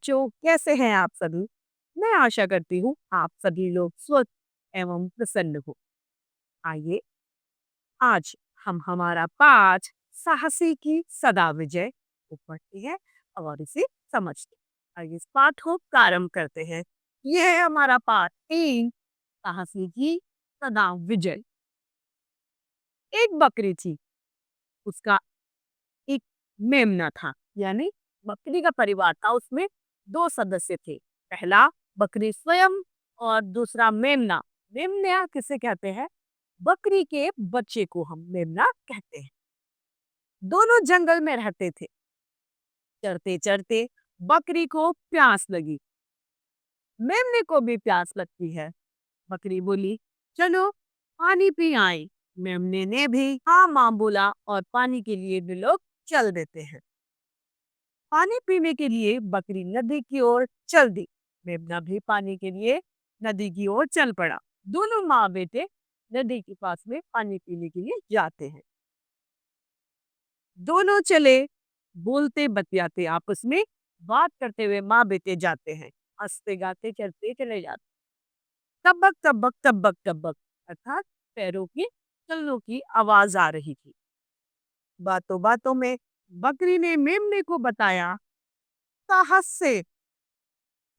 बच्चों, कैसे हैं आप सभी? मैं आशा करती हूँ आप सभी लोग स्वस्थ एवं प्रसन्न हो। आइए आज हम हमारा पाठ साहसी की सदा विजय को पढ़ते हैं और इसे समझते हैं। आइए इस पाठ को प्रारंभ करते हैं। यह है हमारा पाठ 3, साहसी की सदा विजय। एक बकरी थी, उसका एक मेमना था, यानी बकरी का परिवार था। उसमें 2 सदस्य थे। पहला बकरी स्वयं और दूसरा मेमना। मेमना किसे कहते हैं? बकरी के बच्चे को हम मेमना कहते हैं। दोनों जंगल में रहते थे। चरते चरते बकरी को प्यास लगी। मेमने को भी प्यास लगती है। बकरी बोली, चलो पानी पी आए। मेमने ने भी हाँ माँ बोला और पानी के लिए वे लोग चल देते हैं। पानी पीने के लिए बकरी नदी की ओर चल दी। मेमना भी पानी के लिए नदी की ओर चल पड़ा। दोनों माँ बेटे नदी के पास में पानी पीने के लिए जाते हैं। दोनों चले, बोलते बतियाते आपस में बात करते हुए माँ बेटे जाते हैं। हंसते गाते चलते चले जाते। तबक तबक तबक तबक, अर्थात पैरों की चलनों की आवाज आ रही थी। बातों बातों में बकरी ने मेमने को बताया, साहस से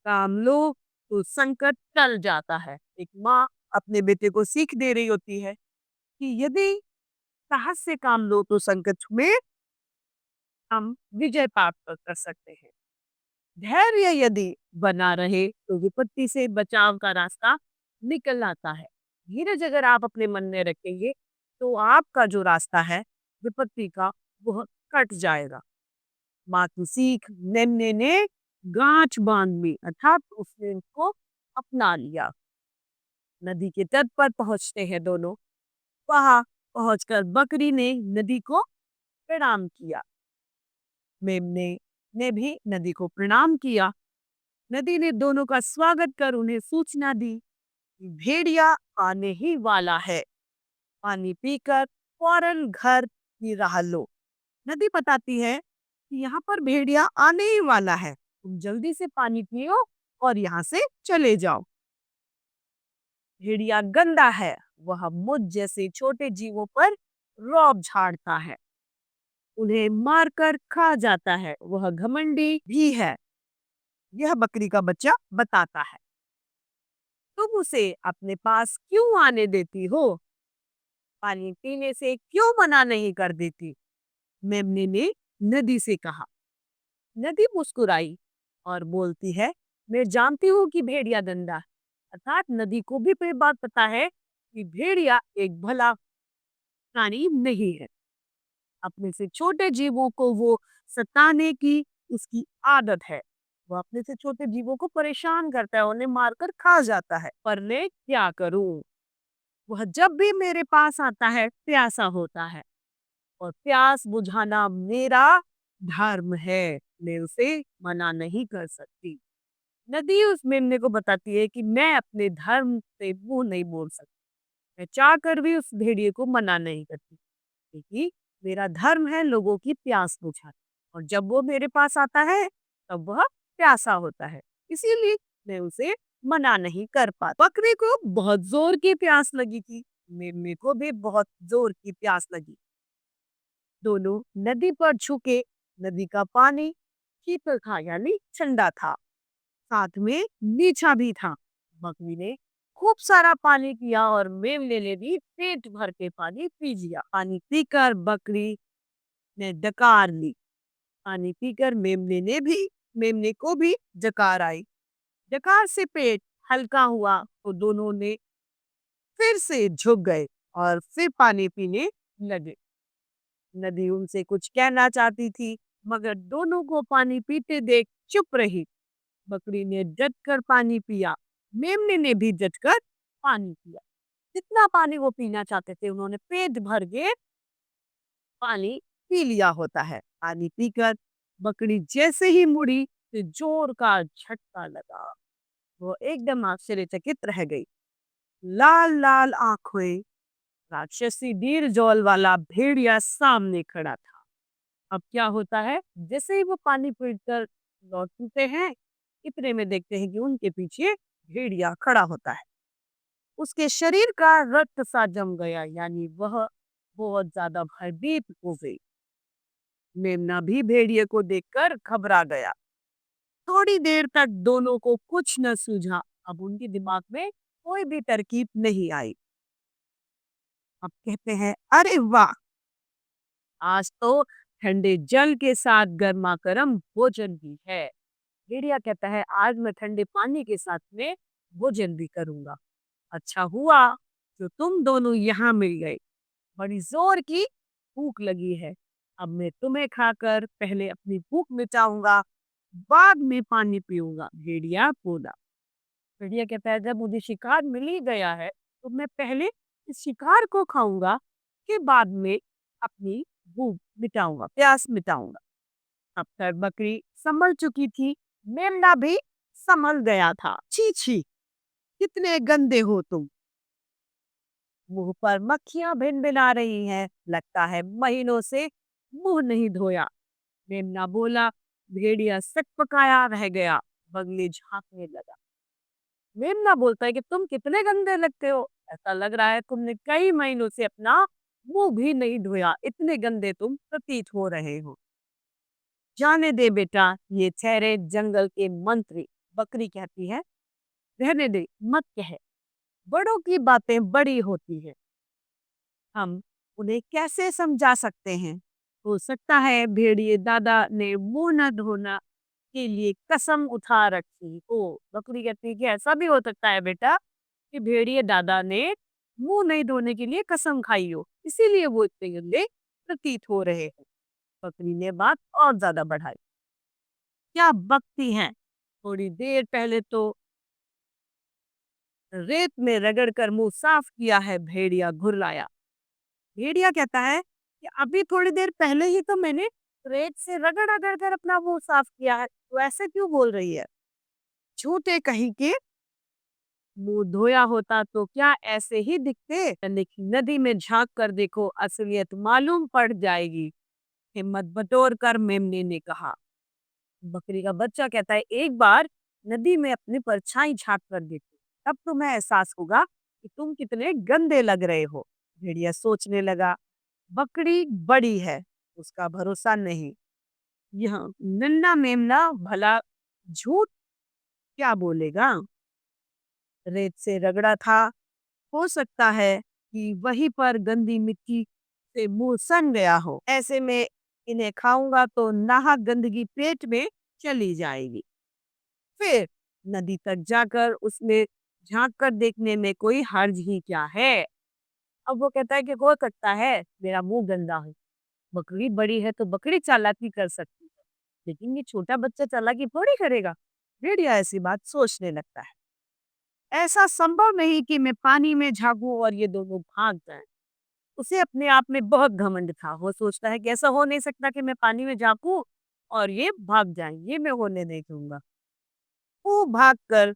काम लो तो संकट टल जाता है। एक माँ अपने बेटे को सीख दे रही होती है कि यदि साहस से काम लो तो संकट में हम विजय प्राप्त कर सकते हैं। धैर्य यदि बना रहे तो विपत्ति से बचाव का रास्ता निकल आता है। धीरज अगर आप अपने मन में रखेंगे तो आपका जो रास्ता है विपत्ति का, वह कट जाएगा। माँ की सीख नन्हे ने गांठ बांध ली, अर्थात उसने इनको अपना लिया। नदी के तट पर पहुंचते हैं दोनों। वहां पहुंचकर बकरी ने नदी को प्रणाम किया। मेमने ने भी नदी को प्रणाम किया। नदी ने दोनों का स्वागत कर उन्हें सूचना दी कि भेड़िया आने ही वाला है। पानी पीकर फौरन घर की राह लो। नदी बताती है कि यहाँ पर भेड़िया आने ही वाला है, तुम जल्दी से पानी पियो और यहाँ से चले जाओ। भेड़िया गंदा है, वह मुझ जैसे छोटे जीवों पर रौब झाड़ता है, उन्हें मारकर खा जाता है, वह घमंडी भी है। यह बकरी का बच्चा बताता है। तुम उसे अपने पास क्यों आने देती हो? पानी पीने से क्यों मना नहीं कर देती? मेमने ने नदी से कहा। नदी मुस्कुराई और बोलती है, मैं जानती हूँ कि भेड़िया गंदा है। अर्थात नदी को भी ये बात पता है कि भेड़िया एक भला प्राणी नहीं है। अपने से छोटे जीवों को वो सताने की उसकी आदत है। वो अपने से छोटे जीवों को परेशान करता है, उन्हें मारकर खा जाता है। पर मैं क्या करूं? वह जब भी मेरे पास आता है प्यासा होता है और प्यास बुझाना मेरा धर्म है। मैं उसे मना नहीं कर सकती। नदी उस मेमने को बताती है कि मैं अपने धर्म से मुंह नहीं मोड़ सकती। मैं चाह कर भी उस भेड़िए को मना नहीं करती, क्योंकि मेरा धर्म है लोगों की प्यास बुझाना। और जब वो मेरे पास आता है तब वह प्यासा होता है, इसीलिए मैं उसे मना नहीं कर पाती। बकरी को बहुत जोर की प्यास लगी थी, मेमने को भी बहुत जोर की प्यास लगी। दोनों नदी पर झुके। नदी का पानी शीतल था, यानी ठंडा था, साथ में मीठा भी था। बकरी ने खूब सारा पानी पिया और मेमने ने भी पेट भर के पानी पी लिया। पानी पीकर बकरी ने डकार ली। पानी पीकर मेमने को भी डकार आई। डकार से पेट हल्का हुआ तो दोनों ने फिर से झुक गए और फिर पानी पीने लगे। नदी उनसे कुछ कहना चाहती थी, मगर दोनों को पानी पीते देख चुप रही। बकरी ने डट कर पानी पिया। मेमने ने भी डट कर पानी पिया। जितना पानी वो पीना चाहते थे उन्होंने पेट भर के पानी पी लिया होता है। पानी पीकर बकरी जैसे ही मुड़ी तो जोर का झटका लगा। वो एकदम आश्चर्यचकित रह गई। लाल लाल आंखें, राक्षसी डीर जौल वाला भेड़िया सामने खड़ा था। अब क्या होता है, जैसे ही वो पानी पीकर लौटते हैं इतने में देखते हैं कि उनके पीछे भेड़िया खड़ा होता है। उसके शरीर का रक्त सा जम गया, यानी वह बहुत ज्यादा भयभीत हो गई। मेमना भी भेड़िए को देखकर घबरा गया। थोड़ी देर तक दोनों को कुछ न सूझा। अब उनके दिमाग में कोई भी तरकीब नहीं आई। अब कहते हैं, अरे वाह, आज तो ठंडे जल के साथ गर्मा गर्म भोजन भी है। भेड़िया कहता है, आज मैं ठंडे पानी के साथ में भोजन भी करूंगा। अच्छा हुआ जो तुम दोनों यहाँ मिल गए। बड़ी जोर की भूख लगी है। अब मैं तुम्हें खाकर पहले अपनी भूख मिटाऊंगा, बाद में पानी पीऊंगा। भेड़िया बोला। भेड़िया कहता है, जब मुझे शिकार मिल ही गया है तो मैं पहले इस शिकार को खाऊंगा, के बाद में अपनी भूख मिटाऊंगा, प्यास मिटाऊंगा। अब तक बकरी संभल चुकी थी, मेमना भी संभल गया था। छी छी, कितने गंदे हो तुम। मुंह पर मक्खियां भिनभिना रही हैं, लगता है महीनों से मुंह नहीं धोया। मेमना बोला। भेड़िया सकपकाया रह गया, बगले झांकने लगा। मेमना बोलता है कि तुम कितने गंदे लगते हो, ऐसा लग रहा है तुमने कई महीनों से अपना मुंह भी नहीं धोया, इतने गंदे तुम प्रतीत हो रहे हो। जाने दे बेटा, ये ठहरे जंगल के मंत्री। बकरी कहती है, रहने दे, मत कह, बड़ों की बातें बड़ी होती है, हम उन्हें कैसे समझा सकते हैं। हो सकता है भेड़िए दादा ने मुंह न धोना के लिए कसम उठा रखी हो। बकरी कहती है कि ऐसा भी हो सकता है बेटा कि भेड़िए दादा ने मुंह नहीं धोने के लिए कसम खाई हो, इसीलिए वो इतने गंदे प्रतीत हो रहे हैं। बकरी ने बात और ज्यादा बढ़ाई। क्या बकती हैं, थोड़ी देर पहले तो रेत में रगड़कर मुंह साफ किया है, भेड़िया घुर्राया। भेड़िया कहता है कि अभी थोड़ी देर पहले ही तो मैंने रेत से रगड़ रगड़ कर अपना मुंह साफ किया है, तो ऐसे क्यों बोल रही है। झूठे कहीं के, मुंह धोया होता तो क्या ऐसे ही दिखते। लेकिन नदी में झांक कर देखो, असलियत मालूम पड़ जाएगी। हिम्मत बटोर कर मेमने ने कहा। बकरी का बच्चा कहता है, एक बार नदी में अपनी परछाई झांक कर देखो, तब तुम्हें एहसास होगा कि तुम कितने गंदे लग रहे हो। भेड़िया सोचने लगा, बकरी बड़ी है, उसका भरोसा नहीं। यह नन्ना मेमना भला झूठ क्या बोलेगा। रेत से रगड़ा था, हो सकता है कि वहीं पर गंदी मिट्टी से मुंह सन गया हो। ऐसे में इन्हें खाऊंगा तो नाहक गंदगी पेट में चली जाएगी। फिर नदी तक जाकर उसमें झांक कर देखने में कोई हर्ज ही क्या है। अब वो कहता है कि हो सकता है मेरा मुंह गंदा है, बकरी बड़ी है तो बकरी चालाकी कर सकती है, लेकिन ये छोटा बच्चा चालाकी थोड़ी करेगा। भेड़िया ऐसी बात सोचने लगता है। ऐसा संभव नहीं कि मैं पानी में झांकूं और ये दोनों भाग जाएं। उसे अपने आप में बहुत घमंड था। वो सोचता है कि ऐसा हो नहीं सकता कि मैं पानी में झांकूं और ये भाग जाएं, ये मैं होने नहीं दूंगा। वो भाग कर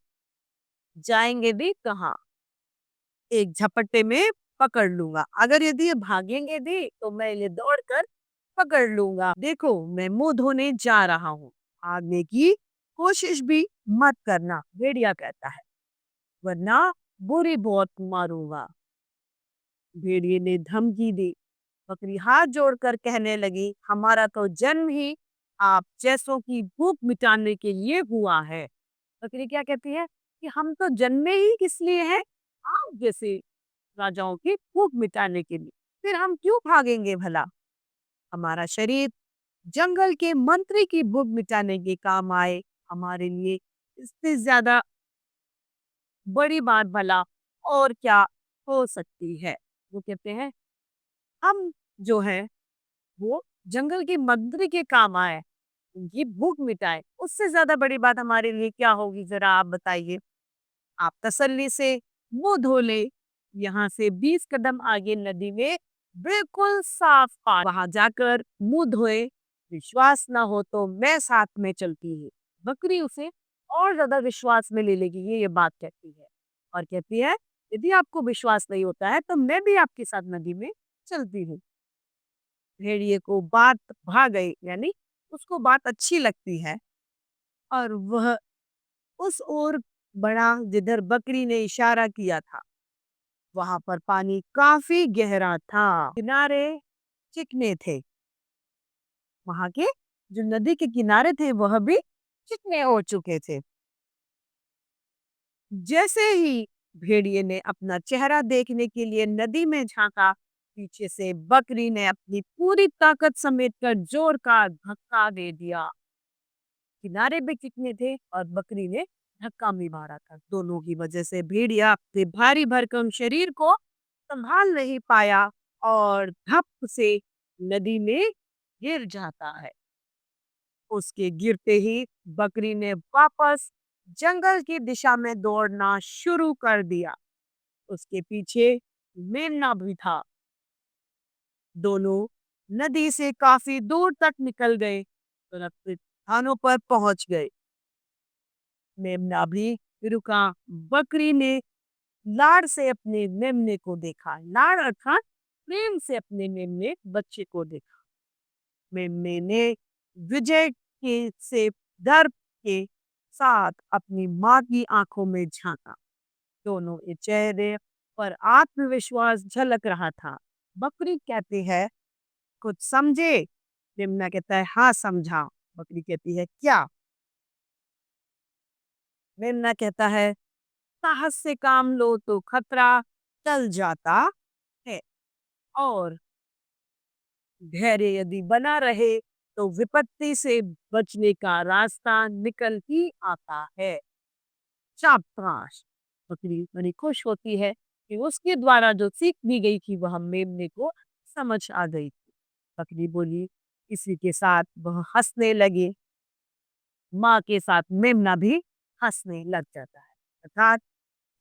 जाएंगे भी कहाँ, एक झपट्टे में पकड़ लूंगा। अगर यदि ये भागेंगे भी तो मैं इन्हें दौड़कर पकड़ लूंगा। देखो मैं मुंह धोने जा रहा हूँ, भागने की कोशिश भी मत करना, भेड़िया कहता है, वरना बुरी बहुत मारूंगा। भेड़िए ने धमकी दी। बकरी हाथ जोड़कर कहने लगी, हमारा तो जन्म ही आप जैसों की भूख मिटाने के लिए हुआ है। बकरी क्या कहती है कि हम तो जन्मे ही किस लिए हैं, आप जैसे राजाओं की भूख मिटाने के लिए, फिर हम क्यों भागेंगे भला। हमारा शरीर जंगल के मंत्री की भूख मिटाने के काम आए, हमारे लिए इससे ज्यादा बड़ी बात भला और क्या हो सकती है। वो कहते हैं, हम जो है वो जंगल के मंत्री के काम आए, उनकी भूख मिटाए, उससे ज्यादा बड़ी बात हमारे लिए क्या होगी, जरा आप बताइए। आप तसल्ली से मुंह धो ले, यहाँ से 20 कदम आगे नदी में बिल्कुल साफ पानी, वहां जाकर मुंह धोए। विश्वास ना हो तो मैं साथ में चलती हूँ। बकरी उसे और ज्यादा विश्वास में ले लेगी, ये बात कहती है और कहती है, यदि आपको विश्वास नहीं होता है तो मैं भी आपके साथ नदी में चलती हूँ। भेड़िए को बात भा गई, यानी उसको बात अच्छी लगती है और वह उस ओर बढ़ा जिधर बकरी ने इशारा किया था। वहां पर पानी काफी गहरा था, किनारे चिकने थे। वहां के जो नदी के किनारे थे वह भी चिकने हो चुके थे। जैसे ही भेड़िए ने अपना चेहरा देखने के लिए नदी में झांका, पीछे से बकरी ने अपनी पूरी ताकत समेत कर जोर का धक्का दे दिया। किनारे भी चिकने थे और बकरी ने धक्का भी मारा था। दोनों की वजह से भेड़िया अपने भारी भरकम शरीर को संभाल नहीं पाया और धप से नदी में गिर जाता है। उसके गिरते ही बकरी ने वापस जंगल की दिशा में दौड़ना शुरू कर दिया। उसके पीछे मेमना भी था। दोनों नदी से काफी दूर तक निकल गए, सुरक्षित स्थानों पर पहुंच गए। मेमना भी रुका। बकरी ने लाड़ से अपने मेमने को देखा। लाड़ अर्थात प्रेम से अपने मेमने बच्चे को देखा। मेमने ने विजय के से डर के साथ अपनी माँ की आंखों में झांका। दोनों के चेहरे पर आत्मविश्वास झलक रहा था। बकरी कहती है, कुछ समझे? मेमना कहता है, हाँ समझा। बकरी कहती है, क्या? मेमना कहता है, साहस से काम लो तो खतरा टल जाता है और धैर्य यदि बना रहे तो विपत्ति से बचने का रास्ता निकल ही आता है। शाबाश! बकरी बड़ी खुश होती है कि उसके द्वारा जो सीख दी गई थी वह मेमने को समझ आ गई थी। बकरी बोली, इसी के साथ वह हंसने लगी। माँ के साथ मेमना भी हंसने लग जाता है। अर्थात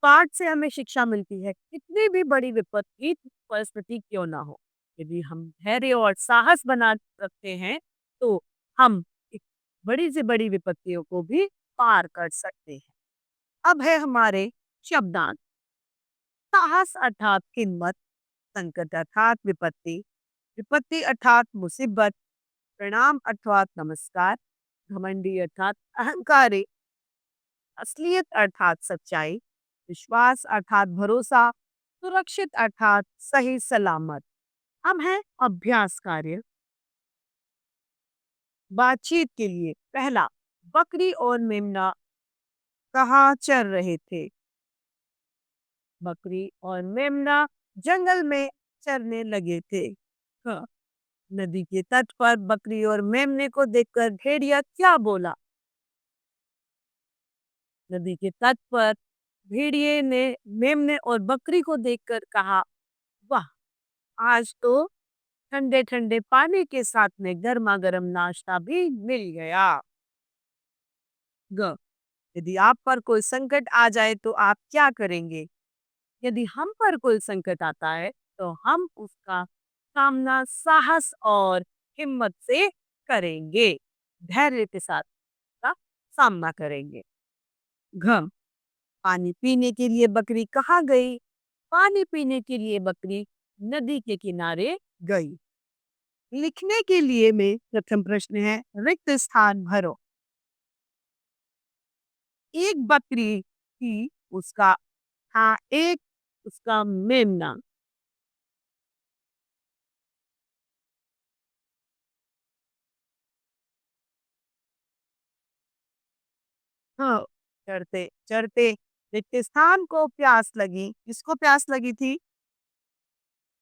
पाठ से हमें शिक्षा मिलती है, कितनी भी बड़ी विपत्ति परिस्थिति क्यों ना हो, यदि हम धैर्य और साहस बना रखते हैं तो हम एक बड़ी से बड़ी विपत्तियों को भी पार कर सकते हैं। अब है हमारे शब्दांत। साहस अर्थात हिम्मत, संकट अर्थात विपत्ति, विपत्ति अर्थात मुसीबत, प्रणाम अर्थात नमस्कार, घमंडी अर्थात अहंकारी, असलियत अर्थात सच्चाई, विश्वास अर्थात भरोसा, सुरक्षित अर्थात सही सलामत। अब है अभ्यास कार्य। बातचीत के लिए पहला, बकरी और मेमना कहाँ चर रहे थे? बकरी और मेमना जंगल में चरने लगे थे। हाँ, नदी के तट पर बकरी और मेमने को देखकर भेड़िया क्या बोला? नदी के तट पर भेड़िए ने मेमने और बकरी को देखकर कहा, वाह, आज तो ठंडे ठंडे पानी के साथ में गर्मा गर्म नाश्ता भी मिल गया। ग यदि आप पर कोई संकट आ जाए तो आप क्या करेंगे? यदि हम पर कोई संकट आता है तो हम उसका सामना साहस और हिम्मत से करेंगे, धैर्य के साथ का सामना करेंगे। घ पानी पीने के लिए बकरी कहाँ गई? पानी पीने के लिए बकरी नदी के किनारे गई। लिखने के लिए में प्रथम प्रश्न है, रिक्त स्थान भरो। एक बकरी थी, उसका था एक उसका मेमना। हाँ, चढ़ते चढ़ते रिक्त स्थान को प्यास लगी। किसको प्यास लगी थी?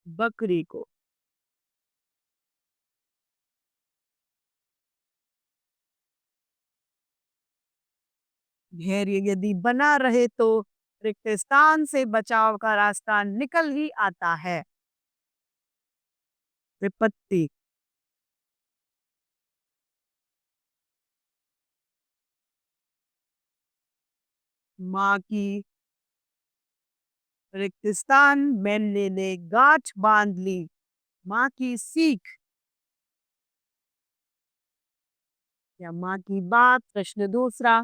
बकरी को। धैर्य यदि बना रहे तो रिक्त स्थान से बचाव का रास्ता निकल ही आता है। विपत्ति। माँ की रिक्त स्थान मेमने ने गांठ बांध ली। माँ की सीख या माँ की बात। प्रश्न दूसरा,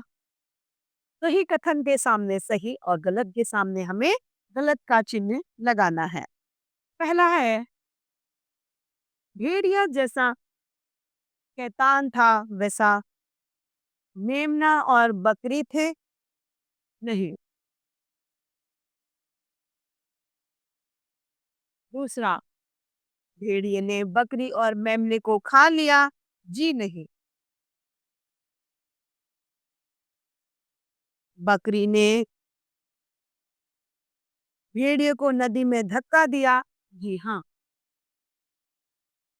सही कथन के सामने सही और गलत के सामने हमें गलत का चिन्ह लगाना है। पहला है, भेड़िया जैसा शैतान था वैसा मेमना और बकरी थे। नहीं। दूसरा, भेड़िए ने बकरी और मेमने को खा लिया। जी नहीं। बकरी ने भेड़िए को नदी में धक्का दिया। जी हाँ।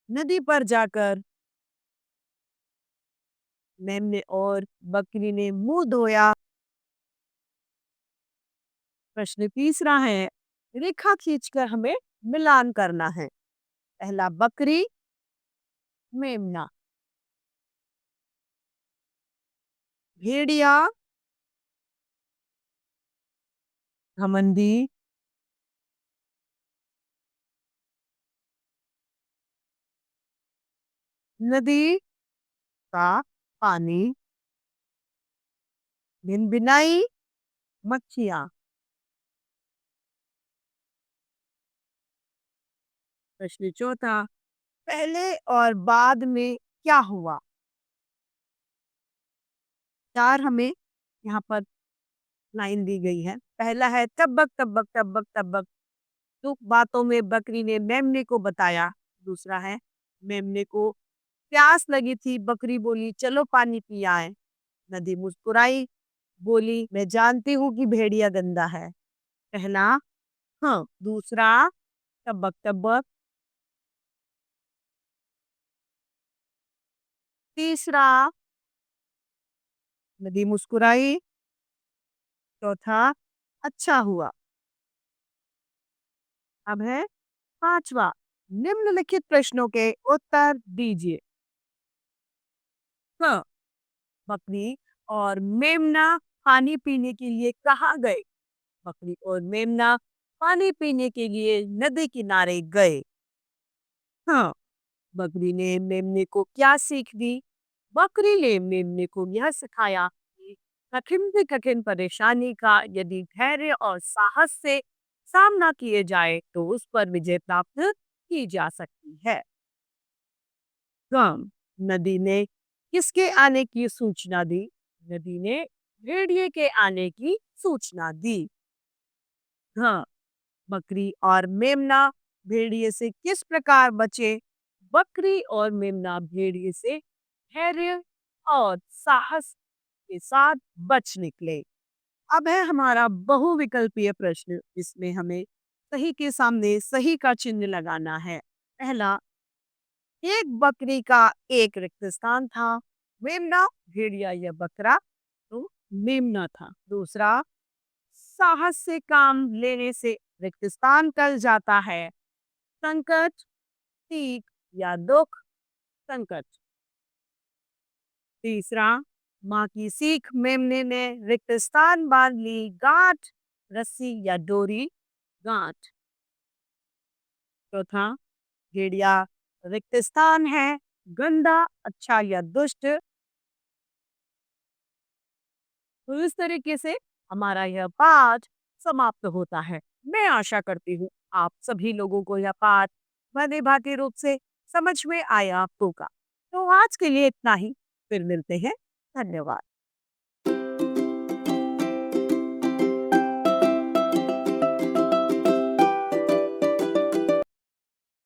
नदी पर जाकर मेमने और बकरी ने मुंह धोया। प्रश्न तीसरा है, रेखा खींचकर हमें मिलान करना है। पहला बकरी, मेमना, भेड़िया, घमंडी, नदी का पानी, भिनभिनाई, मक्खियाँ। प्रश्न चौथा, पहले और बाद में क्या हुआ? चार हमें यहाँ पर लाइन दी गई है। पहला है तबक तबक तबक तबक, दुख बातों में बकरी ने मेमने को बताया। दूसरा है, मेमने को प्यास लगी थी, बकरी बोली चलो पानी पी आए। नदी मुस्कुराई, बोली मैं जानती हूँ कि भेड़िया गंदा है। पहला, हाँ। दूसरा, तबक तबक। तीसरा, नदी मुस्कुराई। चौथा, अच्छा हुआ। अब है पांचवा, निम्नलिखित प्रश्नों के उत्तर दीजिए। हाँ, बकरी और मेमना पानी पीने के लिए कहाँ गए? बकरी और मेमना पानी पीने के लिए नदी किनारे गए। हाँ, बकरी ने मेमने को क्या सीख दी? बकरी ने मेमने को यह सिखाया कि कठिन से कठिन परेशानी का यदि धैर्य और साहस से सामना किए जाए तो उस पर विजय प्राप्त की जा सकती है। गम, नदी ने किसके आने की सूचना दी? नदी ने भेड़िए के आने की सूचना दी। हाँ, बकरी और मेमना भेड़िए से किस प्रकार बचे? बकरी और मेमना भेड़िए से धैर्य और साहस के साथ बच निकले। अब है हमारा बहुविकल्पीय प्रश्न, जिसमें हमें सही के सामने सही का चिन्ह लगाना है। पहला, एक बकरी का एक रिक्त स्थान था। मेमना, भेड़िया या बकरा तो मेमना था। दूसरा, साहस से काम लेने से रिक्त स्थान टल जाता है। संकट, सीख या दुख? संकट। तीसरा, माँ की सीख मेमने ने रिक्त स्थान बांध ली। गांठ, रस्सी या डोरी? गांठ। चौथा, भेड़िया रिक्त स्थान है, गंदा, अच्छा या दुष्ट? तो इस तरीके से हमारा यह पाठ समाप्त होता है। मैं आशा करती हूँ आप सभी लोगों को यह पाठ भली भांति रूप से समझ में आया होगा। तो आज के लिए इतना ही, फिर मिलते हैं। धन्यवाद।